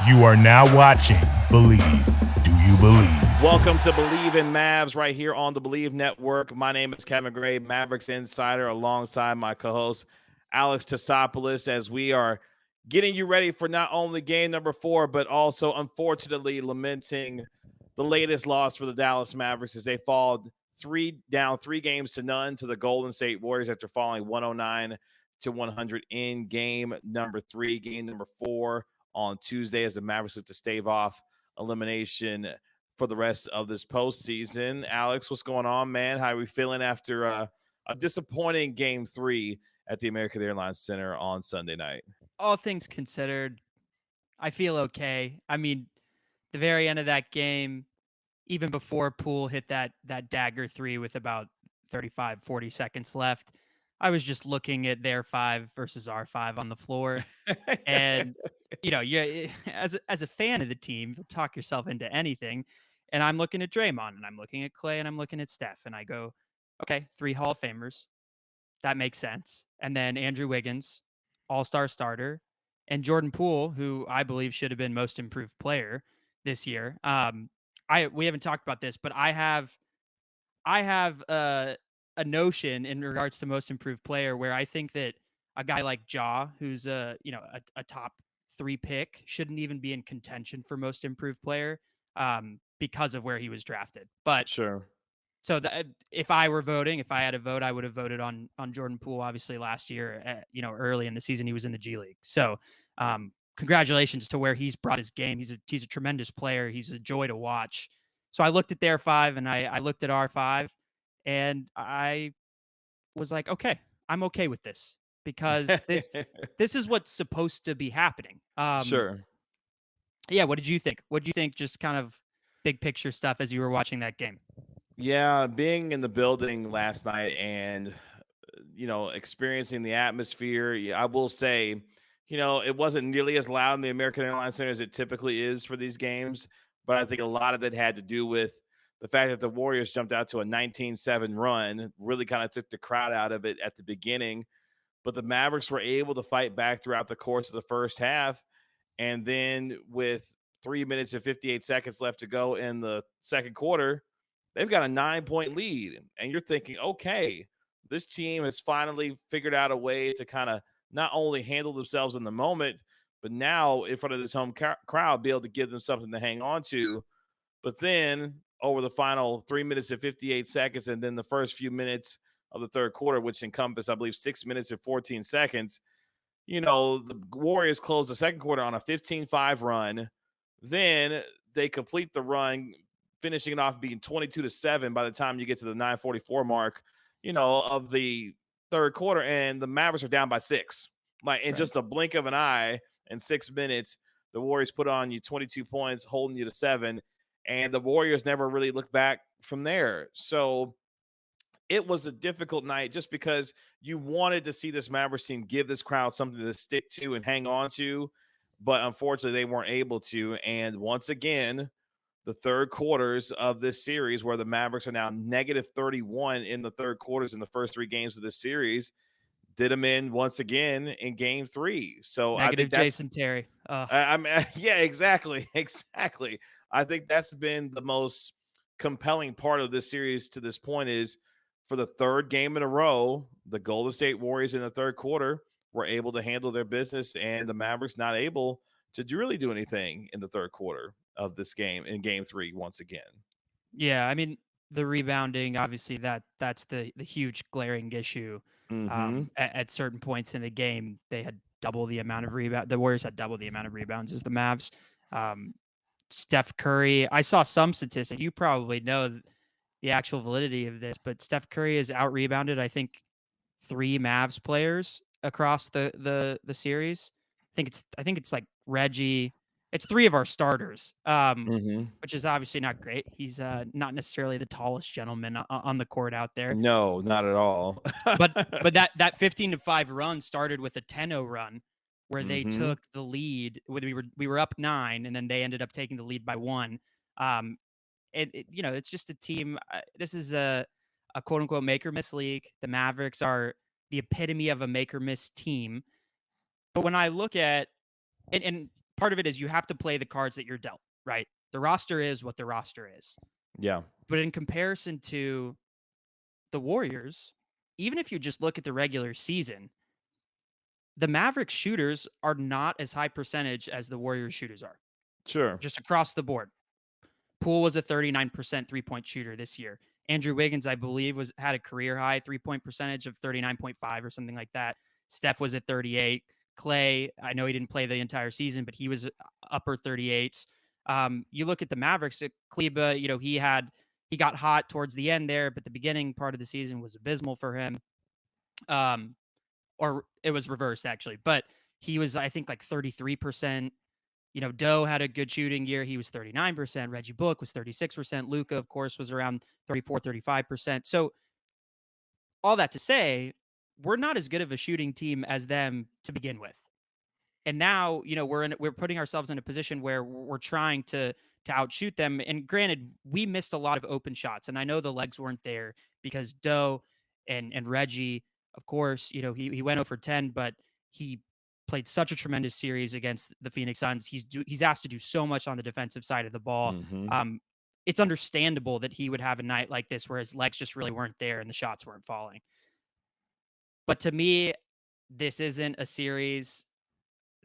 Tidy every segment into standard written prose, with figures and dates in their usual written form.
You are now watching Believe. Do you believe? Welcome to Believe in Mavs right here on the Believe Network. My name is Kevin Gray, Mavericks Insider, alongside my co-host Alex Tassopoulos, as we are getting you ready for not only game number 4, but also, unfortunately, lamenting the latest loss for the Dallas Mavericks as they fall down 3-0 to the Golden State Warriors after falling 109-100 in game number 3. Game number 4 on Tuesday as the Mavericks look to stave off elimination for the rest of this postseason. Alex, what's going on, man? How are we feeling after a disappointing game 3 at the American Airlines Center on Sunday night? All things considered, I feel okay. I mean, the very end of that game, even before Poole hit that dagger 3 with about 35, 40 seconds left, I was just looking at their 5 versus our 5 on the floor. And, as a fan of the team, you'll talk yourself into anything. And I'm looking at Draymond, and I'm looking at Clay, and I'm looking at Steph, and I go, okay, 3 Hall of Famers. That makes sense. And then Andrew Wiggins, all-star starter, and Jordan Poole, who I believe should have been most improved player this year. We haven't talked about this, but I have a notion in regards to most improved player where I think that a guy like Ja, who's a top 3 pick, shouldn't even be in contention for most improved player because of where he was drafted. But Sure. so if I were voting, if I had a vote, I would have voted on Jordan Poole. Obviously, last year, early in the season, he was in the G League. So, congratulations to where he's brought his game. He's a tremendous player. He's a joy to watch. So I looked at their 5 and I looked at our 5, and I was like, okay, I'm okay with this because this is what's supposed to be happening. Sure. Yeah. What did you think? What did you think? Just kind of big picture stuff as you were watching that game. Yeah, being in the building last night and, experiencing the atmosphere, I will say, it wasn't nearly as loud in the American Airlines Center as it typically is for these games. But I think a lot of that had to do with the fact that the Warriors jumped out to a 19-7 run, really kind of took the crowd out of it at the beginning. But the Mavericks were able to fight back throughout the course of the first half. And then with 3 minutes and 58 seconds left to go in the second quarter, they've got a 9-point lead. And you're thinking, okay, this team has finally figured out a way to kind of not only handle themselves in the moment, but now in front of this home crowd, be able to give them something to hang on to. But then over the final 3 minutes and 58 seconds, and then the first few minutes of the third quarter, which encompass, I believe, 6 minutes and 14 seconds, the Warriors close the second quarter on a 15-5 run. Then they complete the run, finishing it off being 22-7 by the time you get to the 9:44 mark, of the third quarter, and the Mavericks are down by 6. Like in just a blink of an eye, in 6 minutes, the Warriors put on you 22 points, holding you to 7, and the Warriors never really looked back from there. So it was a difficult night just because you wanted to see this Mavericks team give this crowd something to stick to and hang on to, but unfortunately they weren't able to. And once again, the third quarters of this series, where the Mavericks are now -31 in the third quarters in the first 3 games of this series, did them in once again in game 3. So Negative I think that's Jason Terry. yeah, exactly. I think that's been the most compelling part of this series to this point, is for the third game in a row, the Golden State Warriors in the third quarter were able to handle their business, and the Mavericks not able to really do anything in the third quarter of this game, in game 3 once again. Yeah, I mean, the rebounding, obviously that's the huge glaring issue. At certain points in the game, they had double the amount of rebound. The Warriors had double the amount of rebounds as the Mavs. Steph Curry, I saw some statistic. You probably know the actual validity of this, but Steph Curry has out rebounded, I think, 3 Mavs players across the series. I think it's like Reggie. It's 3 of our starters, which is obviously not great. He's not necessarily the tallest gentleman on the court out there. No, not at all. but that 15-5 run started with a 10-0 run where they took the lead. We were up 9, and then they ended up taking the lead by 1. It's just a team. This is a quote unquote make or miss league. The Mavericks are the epitome of a make or miss team. But when I look at and part of it is you have to play the cards that you're dealt, right? The roster is what the roster is. Yeah. But in comparison to the Warriors, even if you just look at the regular season, the Mavericks shooters are not as high percentage as the Warriors shooters are, Sure. just across the board. Poole was a 39% three-point shooter this year. Andrew Wiggins, I believe, had a career high three-point percentage of 39.5 or something like that. Steph was at 38. Clay, I know he didn't play the entire season, but he was upper 38s. You look at the Mavericks, Kleba, he got hot towards the end there, but the beginning part of the season was abysmal for him. Or it was reversed actually, but he was, I think, like 33%. Doe had a good shooting year. He was 39%. Reggie Bullock was 36%. Luka, of course, was around 34, 35%. So all that to say, we're not as good of a shooting team as them to begin with. And now, we're putting ourselves in a position where we're trying to outshoot them. And granted, we missed a lot of open shots. And I know the legs weren't there because Doe and Reggie, of course, he went over 10, but he played such a tremendous series against the Phoenix Suns. He's asked to do so much on the defensive side of the ball. Mm-hmm. It's understandable that he would have a night like this where his legs just really weren't there and the shots weren't falling. But to me, this isn't a series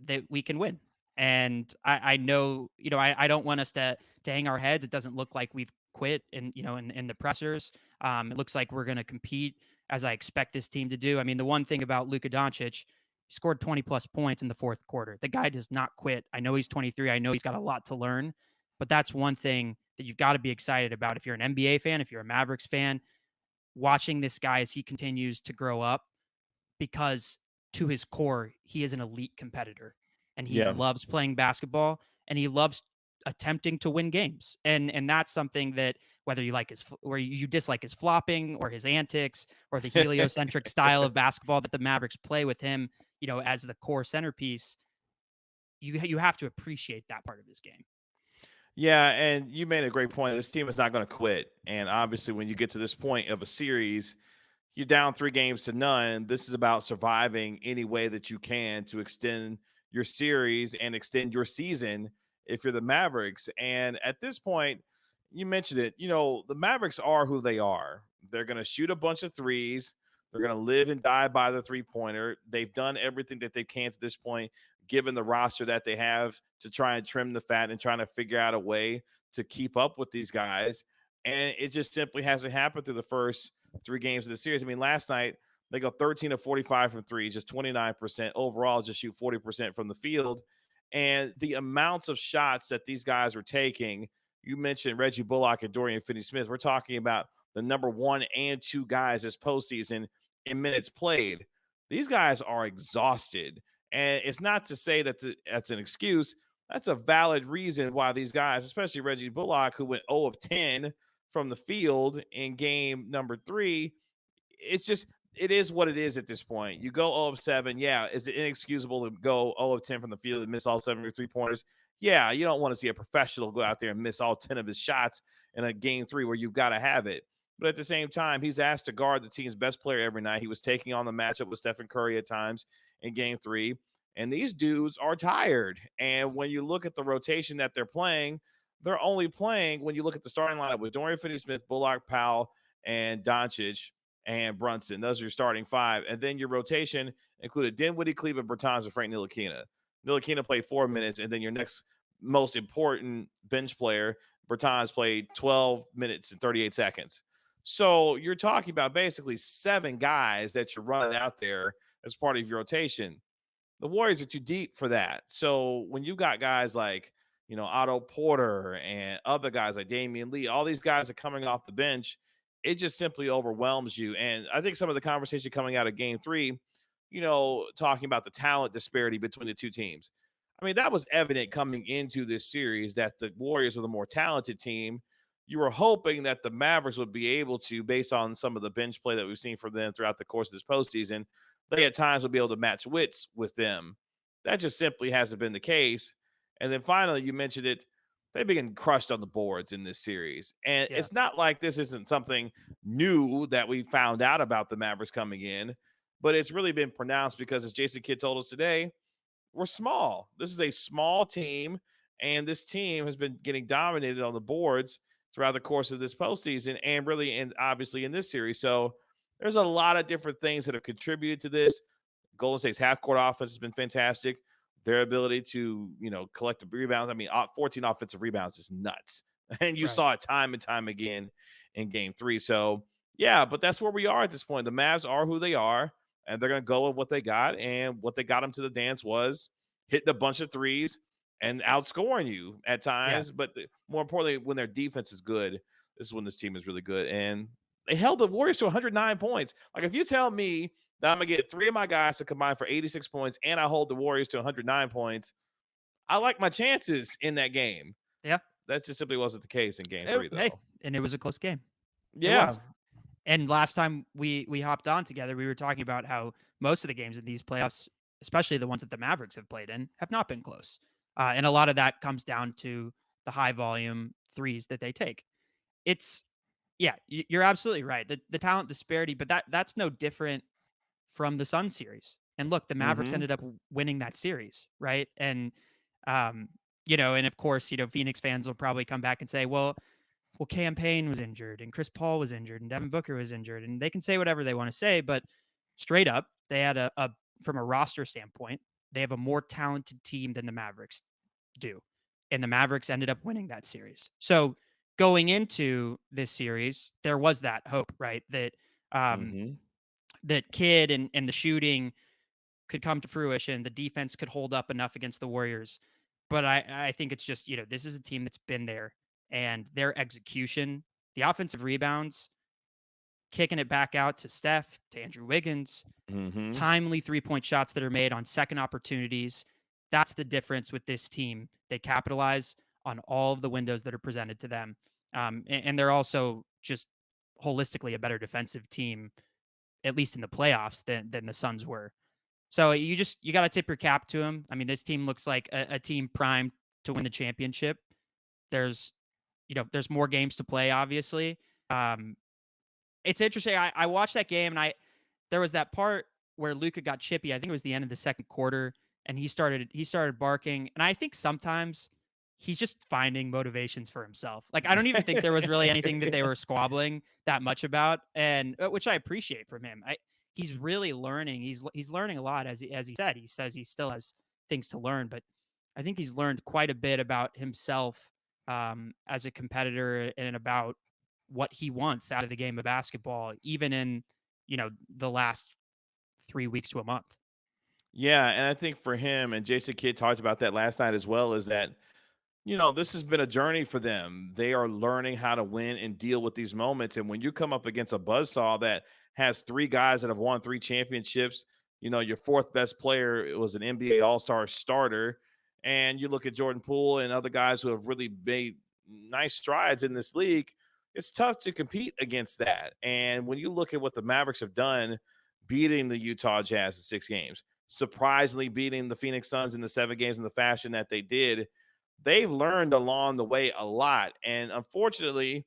that we can win. And I know, I don't want us to hang our heads. It doesn't look like we've quit in the pressers. It looks like we're going to compete as I expect this team to do. I mean, the one thing about Luka Doncic, he scored 20 plus points in the fourth quarter. The guy does not quit. I know he's 23. I know he's got a lot to learn, but that's one thing that you've got to be excited about. If you're an NBA fan, if you're a Mavericks fan, watching this guy as he continues to grow up, because to his core, he is an elite competitor and he loves playing basketball and he loves attempting to win games. And that's something that whether you like you dislike his flopping or his antics or the heliocentric style of basketball that the Mavericks play with him, as the core centerpiece, you have to appreciate that part of his game. Yeah, and you made a great point. This team is not going to quit. And obviously, when you get to this point of a series, you're down 3-0. This is about surviving any way that you can to extend your series and extend your season if you're the Mavericks. And at this point, you mentioned it, the Mavericks are who they are. They're going to shoot a bunch of threes. They're going to live and die by the three-pointer. They've done everything that they can to this point, given the roster that they have, to try and trim the fat and trying to figure out a way to keep up with these guys. And it just simply hasn't happened through the first 3 games of the series. I mean, last night they go 13 of 45 from three, just 29%. Overall, just shoot 40% from the field. And the amounts of shots that these guys are taking, you mentioned Reggie Bullock and Dorian Finney-Smith. We're talking about the number 1 and 2 guys this postseason in minutes played. These guys are exhausted. And it's not to say that that's an excuse. That's a valid reason why these guys, especially Reggie Bullock, who went 0 of 10 from the field in game number 3, it is what it is at this point. You go 0 of 7. Yeah. Is it inexcusable to go 0 of 10 from the field and miss all 7 of your 3-pointers? Yeah. You don't want to see a professional go out there and miss all 10 of his shots in a game 3 where you've got to have it. But at the same time, he's asked to guard the team's best player every night. He was taking on the matchup with Stephen Curry at times in game 3. And these dudes are tired. And when you look at the rotation that they're playing, they're only playing, when you look at the starting lineup with Dorian Finney-Smith, Bullock, Powell, and Doncic and Brunson. Those are your starting 5. And then your rotation included Dinwiddie, Cleveland, Bertans, and Frank Ntilikina. Ntilikina played 4 minutes, and then your next most important bench player, Bertans, played 12 minutes and 38 seconds. So you're talking about basically 7 guys that you're running out there as part of your rotation. The Warriors are too deep for that. So when you got guys like, Otto Porter and other guys like Damian Lee, all these guys are coming off the bench, it just simply overwhelms you. And I think some of the conversation coming out of game 3, talking about the talent disparity between the two teams. I mean, that was evident coming into this series that the Warriors were the more talented team. You were hoping that the Mavericks would be able to, based on some of the bench play that we've seen from them throughout the course of this postseason, they at times would be able to match wits with them. That just simply hasn't been the case. And then finally, you mentioned it, they've been crushed on the boards in this series. And It's not like this isn't something new that we found out about the Mavericks coming in, but it's really been pronounced because, as Jason Kidd told us today, we're small. This is a small team, and this team has been getting dominated on the boards throughout the course of this postseason and really, and obviously in this series. So there's a lot of different things that have contributed to this. Golden State's half-court offense has been fantastic. Their ability to, collect the rebounds. I mean, 14 offensive rebounds is nuts. And you saw it time and time again in game 3. So, yeah, but that's where we are at this point. The Mavs are who they are, and they're going to go with what they got. And what they got them to the dance was hitting a bunch of threes and outscoring you at times. Yeah. But more importantly, when their defense is good, this is when this team is really good. And they held the Warriors to 109 points. Like, if you tell me that I'm going to get 3 of my guys to combine for 86 points and I hold the Warriors to 109 points, I like my chances in that game. Yeah. That just simply wasn't the case in game 3, though. Hey, and it was a close game. Yeah. And last time we hopped on together, we were talking about how most of the games in these playoffs, especially the ones that the Mavericks have played in, have not been close. And a lot of that comes down to the high volume threes that they take. You're absolutely right. The talent disparity, but that's no different from the Sun series. And look, the Mavericks ended up winning that series, right? And and of course, Phoenix fans will probably come back and say, well, Cam Payne was injured and Chris Paul was injured and Devin Booker was injured, and they can say whatever they want to say, but straight up, they had a from a roster standpoint, they have a more talented team than the Mavericks do. And the Mavericks ended up winning that series. So going into this series, there was that hope, right? That that Kidd and the shooting could come to fruition. The defense could hold up enough against the Warriors. But I think it's just, this is a team that's been there, and their execution, the offensive rebounds, kicking it back out to Steph, to Andrew Wiggins, timely 3-point shots that are made on second opportunities. That's the difference with this team. They capitalize on all of the windows that are presented to them. And they're also just holistically a better defensive team, at least in the playoffs, than the Suns were. So you got to tip your cap to them. I mean, this team looks like a team primed to win the championship. There's more games to play, obviously. It's interesting. I watched that game, and there was that part where Luka got chippy. I think it was the end of the second quarter, and he started barking. And I think sometimes he's just finding motivations for himself. Like, I don't even think there was really anything that they were squabbling that much about, and which I appreciate from him. He's really learning. He's learning a lot, as he said. He says he still has things to learn, but I think he's learned quite a bit about himself as a competitor and about what he wants out of the game of basketball, even in the last 3 weeks to a month. Yeah, and I think for him, and Jason Kidd talked about that last night as well, is that this has been a journey for them. They are learning how to win and deal with these moments. And when you come up against a buzzsaw that has 3 guys that have won 3 championships, your 4th best player was an NBA All-Star starter, and you look at Jordan Poole and other guys who have really made nice strides in this league, it's tough to compete against that. And when you look at what the Mavericks have done, beating the Utah Jazz in 6 games, surprisingly beating the Phoenix Suns in the 7 games in the fashion that they did, they've learned along the way a lot. And unfortunately,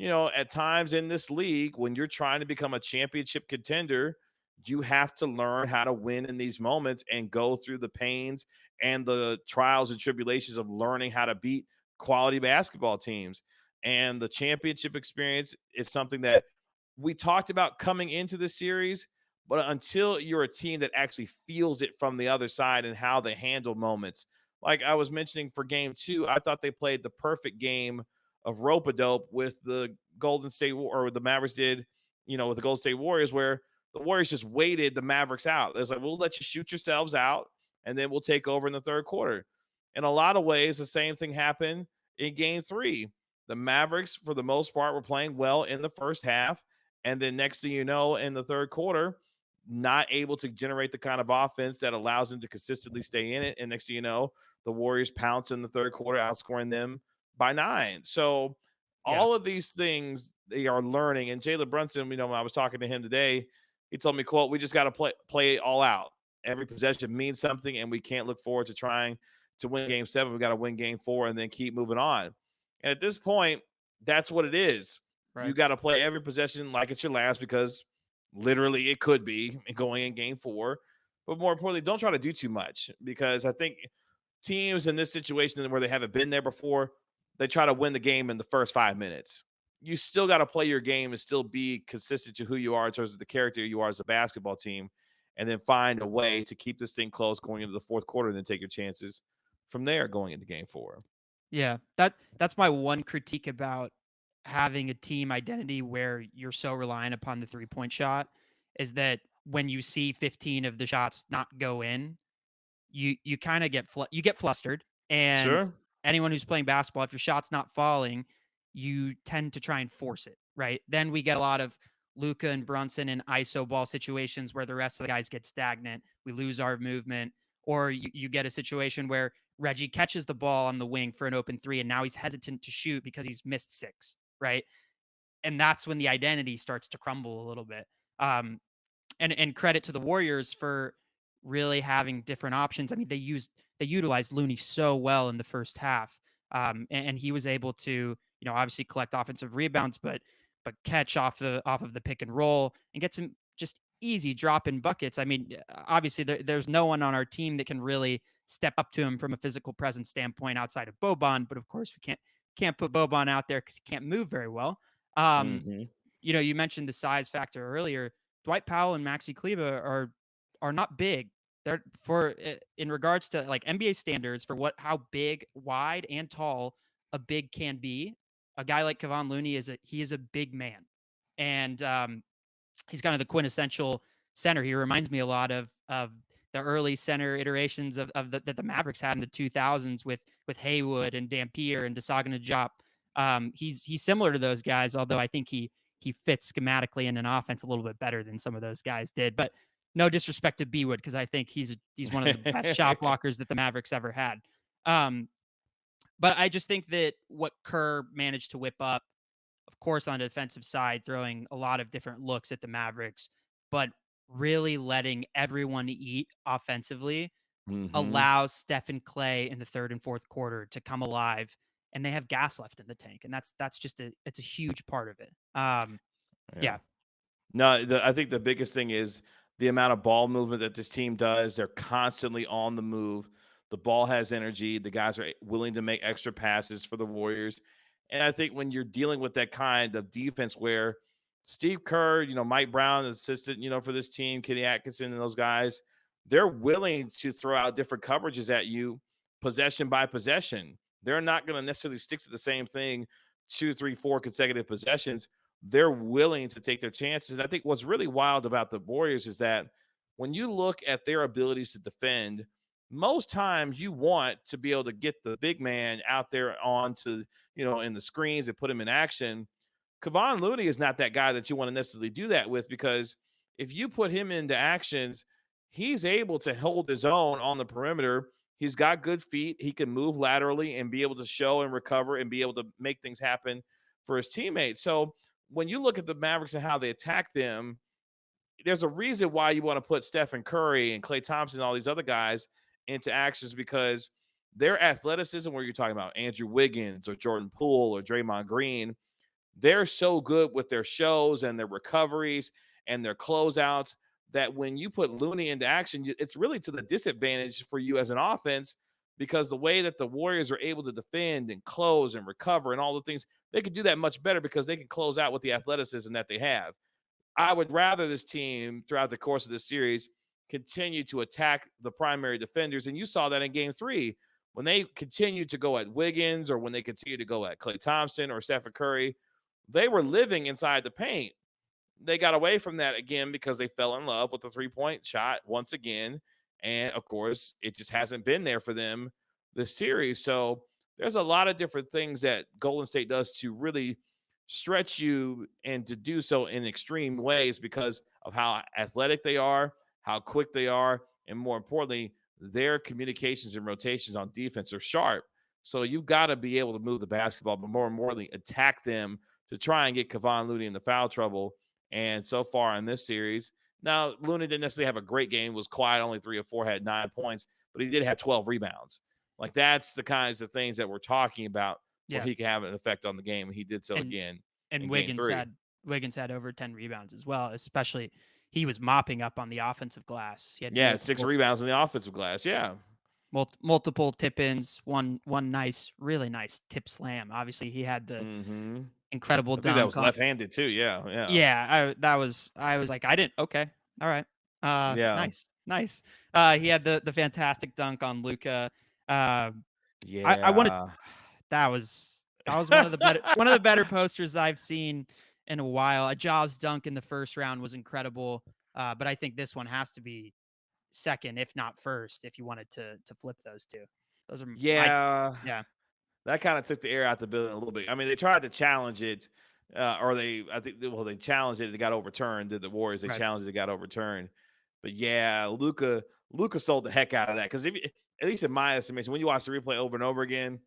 at times in this league, when you're trying to become a championship contender, you have to learn how to win in these moments and go through the pains and the trials and tribulations of learning how to beat quality basketball teams. And the championship experience is something that we talked about coming into the series, but until you're a team that actually feels it from the other side and how they handle moments. Like I was mentioning for game 2, I thought they played the perfect game of rope-a-dope with the Golden State, or the Mavericks did, with the Golden State Warriors, where the Warriors just waited the Mavericks out. It's like, we'll let you shoot yourselves out, and then we'll take over in the third quarter. In a lot of ways, the same thing happened in game 3. The Mavericks, for the most part, were playing well in the first half, and then next thing you know, in the third quarter, not able to generate the kind of offense that allows them to consistently stay in it. And next thing you know, the Warriors pounce in the third quarter, outscoring them by 9. So all of these things they are learning. And Jalen Brunson, when I was talking to him today, he told me, quote, we just got to play all out. Every possession means something, and we can't look forward to trying to win game 7. We got to win game 4 and then keep moving on. And at this point, that's what it is. Right. You got to play every possession like it's your last, because literally it could be going in game 4. but more importantly, don't try to do too much, because I think teams in this situation where they haven't been there before, they try to win the game in the first 5 minutes. You still got to play your game and still be consistent to who you are in terms of the character you are as a basketball team, and then find a way to keep this thing close going into the fourth quarter, and then take your chances from there going into game 4. Yeah, that's my one critique about having a team identity where you're so reliant upon the 3-point shot, is that when you see 15 of the shots not go in, you kind of you get flustered. And Sure. anyone who's playing basketball, if your shot's not falling, you tend to try and force it, right? Then we get a lot of Luka and Brunson in ISO ball situations where the rest of the guys get stagnant. We lose our movement. Or you get a situation where Reggie catches the ball on the wing for an open 3, and now he's hesitant to shoot because he's missed 6, right? And that's when the identity starts to crumble a little bit. And credit to the Warriors for really having different options. I mean, they utilized Looney so well in the first half, and he was able to, obviously collect offensive rebounds, but catch off of the pick and roll and get some just easy drop in buckets. I mean, obviously there's no one on our team that can really step up to him from a physical presence standpoint outside of Boban, but of course we can't put Boban out there because he can't move very well. Um, Mm-hmm. you mentioned the size factor earlier. Dwight Powell and Maxi Kleba are not big. They're in regards to like NBA standards for how big, wide, and tall a big can be. A guy like Kevon Looney is a big man, and he's kind of the quintessential center. He reminds me a lot of the early center iterations that the Mavericks had in the 2000s with Haywood and Dampier and Desagne Diop. He's similar to those guys, although I think he fits schematically in an offense a little bit better than some of those guys did. But no disrespect to B-Wood, because I think he's one of the best shot blockers that the Mavericks ever had. But I just think that what Kerr managed to whip up, of course, on the defensive side, throwing a lot of different looks at the Mavericks, but really letting everyone eat offensively, Mm-hmm. allows Steph and Clay in the third and fourth quarter to come alive, and they have gas left in the tank, and that's just it's a huge part of it. Yeah. Yeah, No, I think the biggest thing is the amount of ball movement that this team does. They're constantly on the move. The ball has energy. The guys are willing to make extra passes for the Warriors. And I think when you're dealing with that kind of defense where Steve Kerr, Mike Brown, the assistant, for this team, Kenny Atkinson and those guys, they're willing to throw out different coverages at you possession by possession. They're not going to necessarily stick to the same thing 2, 3, 4 consecutive possessions. They're willing to take their chances. And I think what's really wild about the Warriors is that when you look at their abilities to defend, most times you want to be able to get the big man out there onto, in the screens and put him in action. Kevon Looney is not that guy that you want to necessarily do that with, because if you put him into actions, he's able to hold his own on the perimeter. He's got good feet. He can move laterally and be able to show and recover and be able to make things happen for his teammates. So when you look at the Mavericks and how they attack them, there's a reason why you want to put Stephen Curry and Klay Thompson and all these other guys into actions, because their athleticism, where you're talking about Andrew Wiggins or Jordan Poole or Draymond Green, they're so good with their shows and their recoveries and their closeouts that when you put Looney into action, it's really to the disadvantage for you as an offense, because the way that the Warriors are able to defend and close and recover and all the things, they could do that much better because they can close out with the athleticism that they have. I would rather this team throughout the course of this series continue to attack the primary defenders. And you saw that in game 3 when they continued to go at Wiggins or when they continued to go at Klay Thompson or Stephen Curry. They were living inside the paint. They got away from that again because they fell in love with the 3-point shot once again. And of course, it just hasn't been there for them this series. So there's a lot of different things that Golden State does to really stretch you and to do so in extreme ways because of how athletic they are, how quick they are, and more importantly, their communications and rotations on defense are sharp. So you've got to be able to move the basketball, but more importantly, attack them to try and get Kevon Looney into foul trouble. And so far in this series, now Looney didn't necessarily have a great game, was quiet, only 3 or 4, had 9 points, but he did have 12 rebounds. Like that's the kinds of things that we're talking about where he can have an effect on the game. And he did so again. And in Wiggins game 3. had over 10 rebounds as well, especially he was mopping up on the offensive glass. He had Yeah, 6 rebounds in the offensive glass. Yeah. multiple tip-ins, one nice, really nice tip slam. Obviously, he had the Mm-hmm. incredible I think that dunk was on. left-handed too. Yeah. Yeah. Yeah, I was like, I didn't. Okay, all right. Yeah. Nice. He had the fantastic dunk on Luka. Uh, I wanted Yeah. that was one of the better posters I've seen in a while. A Jaws dunk in the first round was incredible, but I think this one has to be second, if not first, if you wanted to flip those two. Those are my Yeah. yeah That kind of took the air out the building a little bit. I mean, they tried to challenge it, they challenged it. It got overturned. The Warriors, they right. challenged it, got overturned. But yeah, Luka sold the heck out of that because at least in my estimation, when you watch the replay over and over again,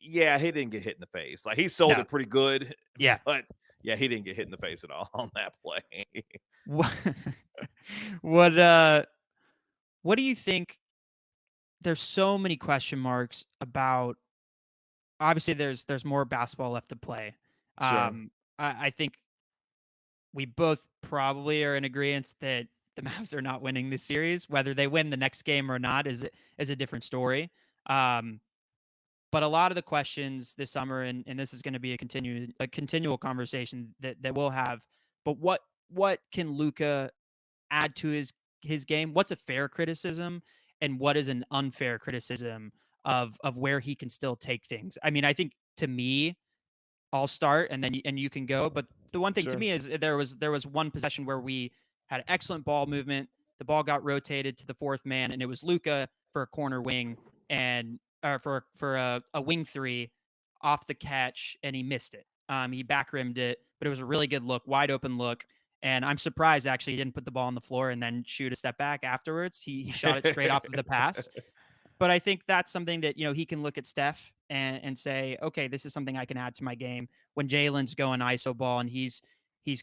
yeah, he didn't get hit in the face. Like he sold No, it pretty good, yeah. but yeah, he didn't get hit in the face at all on that play. What what uh what do you think? There's so many question marks about. Obviously, there's more basketball left to play. Sure, I think we both probably are in agreement that the Mavs are not winning this series. Whether they win the next game or not is a different story. Um, but a lot of the questions this summer, and this is going to be a continual conversation that we'll have. But what can Luka add to his game? What's a fair criticism, and what is an unfair criticism of where he can still take things? I mean, I think to me, I'll start and then you can go. But the one thing to sure. me is there was one possession where we had excellent ball movement. The ball got rotated to the fourth man, and it was Luka for a corner wing and or for a wing three off the catch, and he missed it. He back rimmed it, but it was a really good look, wide open look. And I'm surprised actually he didn't put the ball on the floor and then shoot a step back afterwards. He shot it straight off of the pass. But I think that's something that, he can look at Steph and say, okay, this is something I can add to my game. When Jalen's going ISO ball and he's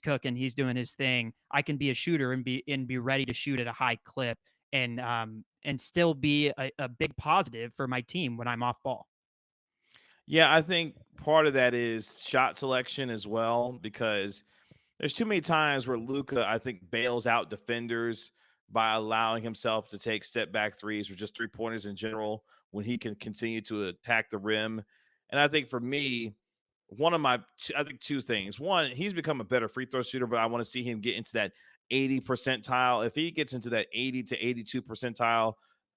cooking, he's doing his thing, I can be a shooter and be ready to shoot at a high clip and still be a big positive for my team when I'm off ball. Yeah, I think part of that is shot selection as well because there's too many times where Luka, I think, bails out defenders by allowing himself to take step back threes or just 3 pointers in general when he can continue to attack the rim. And I think for me, I think two things. One, he's become a better free throw shooter, but I want to see him get into that 80 percentile. If he gets into that 80 to 82 percentile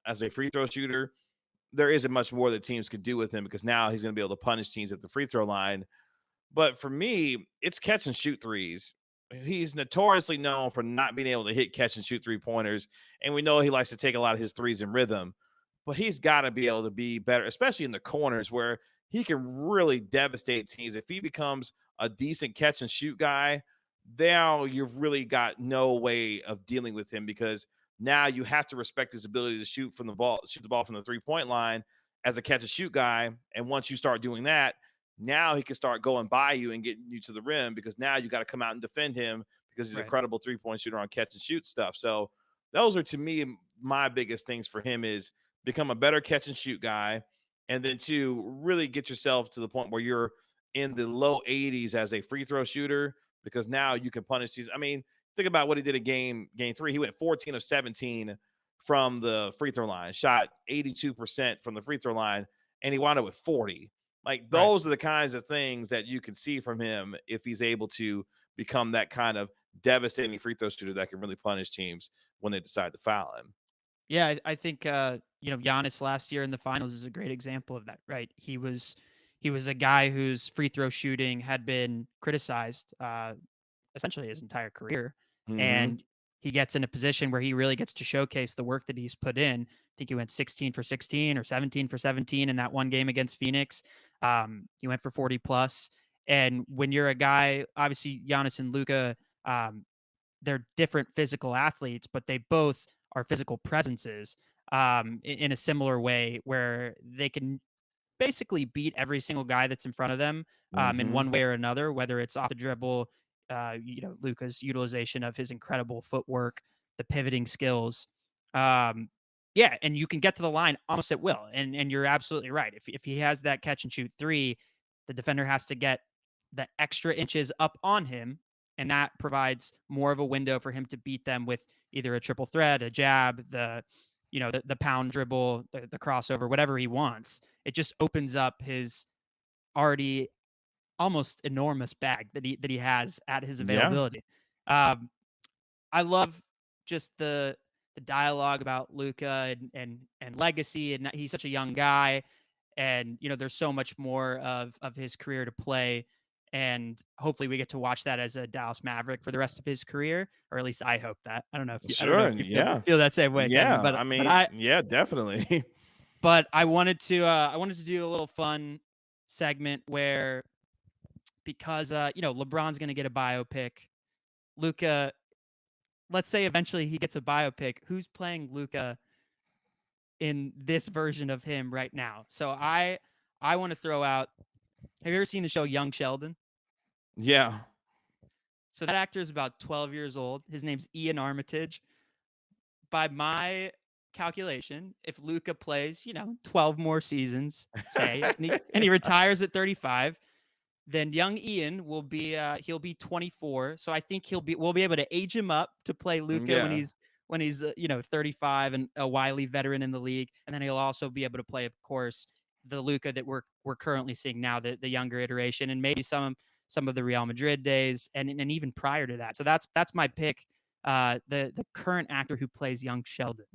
as a free throw shooter, there isn't much more that teams could do with him because now he's going to be able to punish teams at the free throw line. But for me, it's catch and shoot threes. He's notoriously known for not being able to hit catch and shoot 3 pointers. And we know he likes to take a lot of his threes in rhythm, but he's got to be able to be better, especially in the corners where he can really devastate teams. If he becomes a decent catch and shoot guy, now you've really got no way of dealing with him because now you have to respect his ability to shoot the ball from the 3 point line as a catch and shoot guy. And once you start doing that, now he can start going by you and getting you to the rim because now you got to come out and defend him because he's a Right. credible 3 point shooter on catch and shoot stuff. So those are to me my biggest things for him is become a better catch and shoot guy, and then two, really get yourself to the point where you're in the low 80s as a free throw shooter because now you can punish these. I mean, think about what he did in game 3. He went 14 of 17 from the free throw line, shot 82% from the free throw line, and he wound up with 40. Like Right. those are the kinds of things that you can see from him if he's able to become that kind of devastating free throw shooter that can really punish teams when they decide to foul him. Yeah, I think Giannis last year in the finals is a great example of that, right? He was a guy whose free throw shooting had been criticized essentially his entire career, Hmm. and he gets in a position where he really gets to showcase the work that he's put in. I think he went 16 for 16 or 17 for 17 in that one game against Phoenix. He went for 40 plus. And when you're a guy, obviously Giannis and Luka, um, they're different physical athletes, but they both are physical presences in a similar way where they can basically beat every single guy that's in front of them in Hmm. one way or another, whether it's off the dribble, Luka's utilization of his incredible footwork, the pivoting skills. Yeah, and you can get to the line almost at will. And you're absolutely right. If he has that catch and shoot three, the defender has to get the extra inches up on him and that provides more of a window for him to beat them with either a triple threat, a jab, the pound dribble, the crossover, whatever he wants. It just opens up his already almost enormous bag that he has at his Yeah. availability. I love just the dialogue about Luka and legacy, and he's such a young guy, and there's so much more of his career to play, and hopefully we get to watch that as a Dallas Maverick for the rest of his career, or at least I hope that. I don't know Sure. if you Yeah. feel that same way, Kevin, Yeah. but I but mean, I yeah, definitely. but I wanted to do a little fun segment where, because LeBron's going to get a biopic, Luka, let's say eventually he gets a biopic, who's playing Luka in this version of him right now? So I want to throw out, have you ever seen the show Young Sheldon? Yeah. So that actor is about 12 years old. His name's Ian Armitage. By my calculation, if Luka plays, 12 more seasons, say, and he retires at 35, then young Ian will be he'll be 24. So I think we'll be able to age him up to play Luka Yeah. when he's 35 and a wily veteran in the league, and then he'll also be able to play, of course, the Luka that we're currently seeing now, the younger iteration, and maybe some of the Real Madrid days, and even prior to that. So that's my pick. The current actor who plays young Sheldon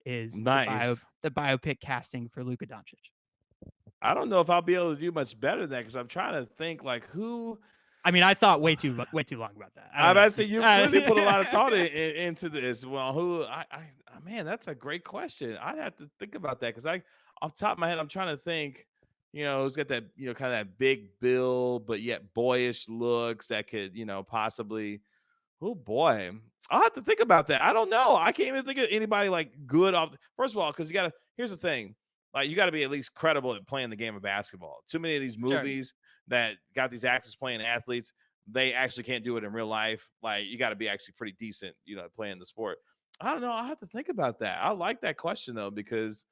is Nice. the biopic casting for Luka Doncic. I don't know if I'll be able to do much better than that, because I'm trying to think like who. I mean, I thought way too long about that. I about to say you clearly put a lot of thought into this. Well, who? Man, that's a great question. I'd have to think about that, because off the top of my head, I'm trying to think. Who's got that kind of that big build, but yet boyish looks that could possibly. Oh boy, I'll have to think about that. I don't know. I can't even think of anybody like good off. First of all, because here's the thing. Like, you got to be at least credible at playing the game of basketball. Too many of these movies that got these actors playing athletes, they actually can't do it in real life. Like, you got to be actually pretty decent, playing the sport. I don't know. I'll have to think about that. I like that question though, because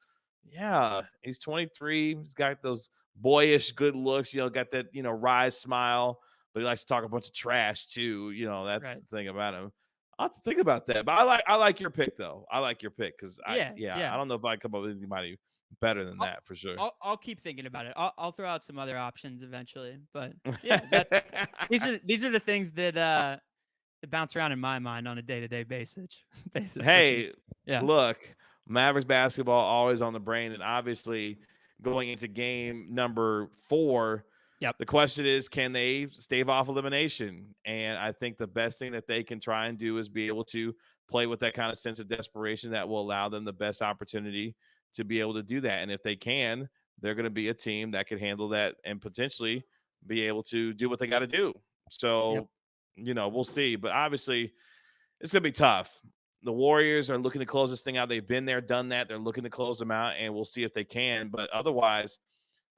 yeah, he's 23. He's got those boyish good looks, got that, wry smile, but he likes to talk a bunch of trash too. That's Right. the thing about him. I'll have to think about that. But I like your pick though. I like your pick, because I don't know if I come up with anybody better than that for sure. I'll keep thinking about it. I'll throw out some other options eventually, but yeah, these are the things that bounce around in my mind on a day-to-day basis. Hey, yeah. Look, Mavericks basketball always on the brain, and obviously going into game number 4. Yep. The question is, can they stave off elimination? And I think the best thing that they can try and do is be able to play with that kind of sense of desperation that will allow them the best opportunity to be able to do that. And if they can, they're going to be a team that can handle that and potentially be able to do what they got to do. So, we'll see. But obviously, it's going to be tough. The Warriors are looking to close this thing out. They've been there, done that. They're looking to close them out, and we'll see if they can. But otherwise,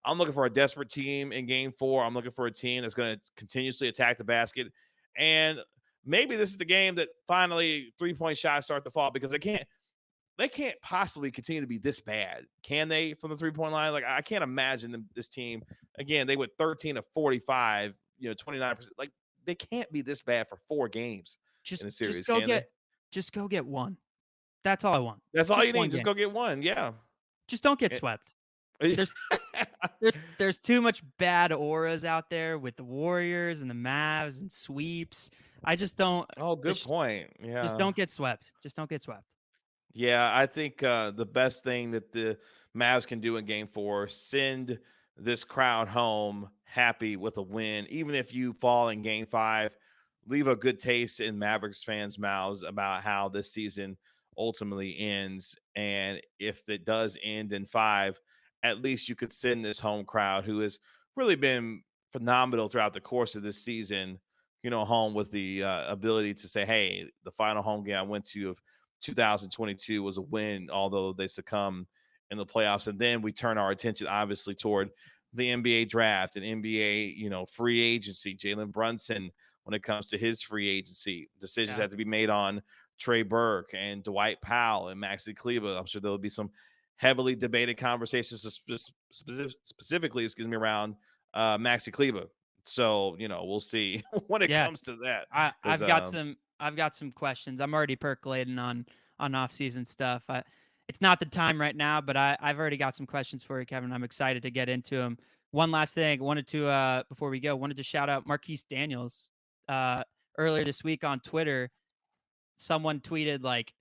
I'm looking for a desperate team in game 4. I'm looking for a team that's going to continuously attack the basket. And maybe this is the game that finally 3-point shots start to fall, because they can't possibly continue to be this bad. Can they, from the 3-point line? Like, I can't imagine this team. Again, they went 13 of 45, 29%. Like, they can't be this bad for 4 games in a series. Just go get one. That's all I want. That's all you need. Just go get one. Yeah. Just don't get swept. There's too much bad auras out there with the Warriors and the Mavs and sweeps. I just don't. Oh, good point. Yeah. Just don't get swept. Just don't get swept. Yeah, I think the best thing that the Mavs can do in game 4, send this crowd home happy with a win. Even if you fall in game 5, leave a good taste in Mavericks fans' mouths about how this season ultimately ends. And if it does end in 5, at least you could send this home crowd, who has really been phenomenal throughout the course of this season, home with the ability to say, hey, the final home game I went to of 2022 was a win, although they succumbed in the playoffs. And then we turn our attention, obviously, toward the NBA draft and NBA, free agency. Jalen Brunson, when it comes to his free agency, decisions have to be made on Trey Burke and Dwight Powell and Maxi Kleber. I'm sure there'll be some heavily debated conversations specifically, around Maxi Kleber, So, we'll see when it Yeah, comes to that. I've 'Cause, got some questions. I'm already percolating on off season stuff. It's not the time right now, but I've already got some questions for you, Kevin. I'm excited to get into them. One last thing, wanted to before we go, wanted to shout out Marquise Daniels. Earlier this week on Twitter, someone tweeted like,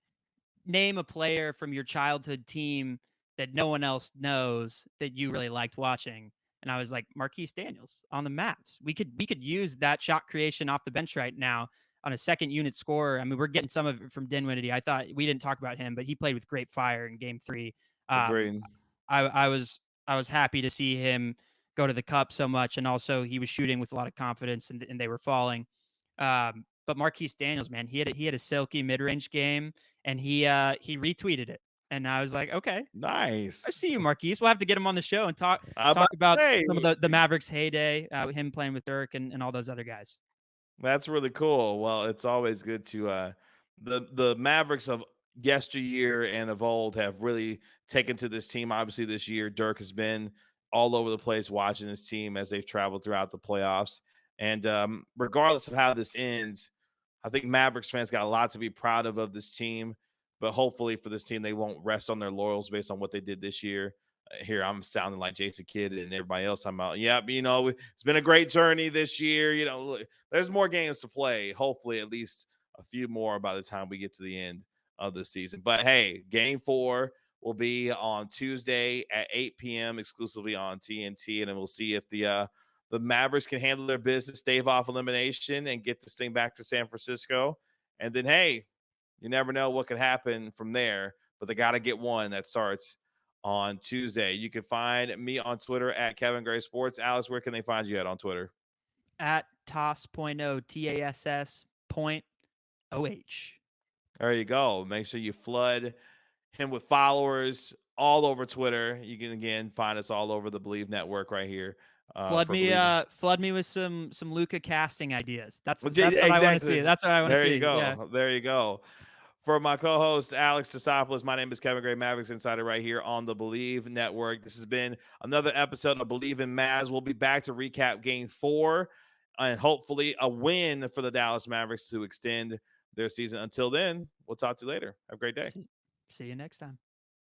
name a player from your childhood team that no one else knows that you really liked watching. And I was like, Marquise Daniels on the Mavs. We could use that shot creation off the bench right now on a second unit scorer. I mean, we're getting some of it from Dinwiddie. I thought we didn't talk about him, but he played with great fire in game 3. agreed. I was happy to see him go to the cup so much, and also he was shooting with a lot of confidence, and they were falling. But Marquise Daniels, man, he had a silky mid range game, and he retweeted it, and I was like, okay, I Nice. see you, Marquise. We'll have to get him on the show and talk I'm about about to say, some of the Mavericks heyday, him playing with Dirk and all those other guys. that's really cool. Well, it's always good to the Mavericks of yesteryear and of old have really taken to this team. Obviously, this year Dirk has been all over the place watching this team as they've traveled throughout the playoffs. And regardless of how this ends, I think Mavericks fans got a lot to be proud of this team. But hopefully for this team, they won't rest on their laurels based on what they did this year. Here I'm sounding like Jason Kidd and everybody else talking about, yeah, it's been a great journey this year. Look, there's more games to play. Hopefully, at least a few more by the time we get to the end of the season. But hey, game 4 will be on Tuesday at 8 p.m. exclusively on TNT, and then we'll see if the Mavericks can handle their business, stave off elimination, and get this thing back to San Francisco. And then, hey, you never know what could happen from there, but they got to get one that starts on Tuesday. You can find me on Twitter at Kevin Gray Sports. Alex, where can they find you at on Twitter? At Tass.0, TASS.OH. There you go. Make sure you flood him with followers all over Twitter. You can again find us all over the Believe Network right here. Flood me with some Luka casting ideas. That's what exactly. I want to see. That's what I want to see. There you go. Yeah. There you go. For my co-host, Alex Tassopoulos, my name is Kevin Gray, Mavericks Insider right here on the Believe Network. This has been another episode of Believe in Mavs. We'll be back to recap Game 4 and hopefully a win for the Dallas Mavericks to extend their season. Until then, we'll talk to you later. Have a great day. See you next time.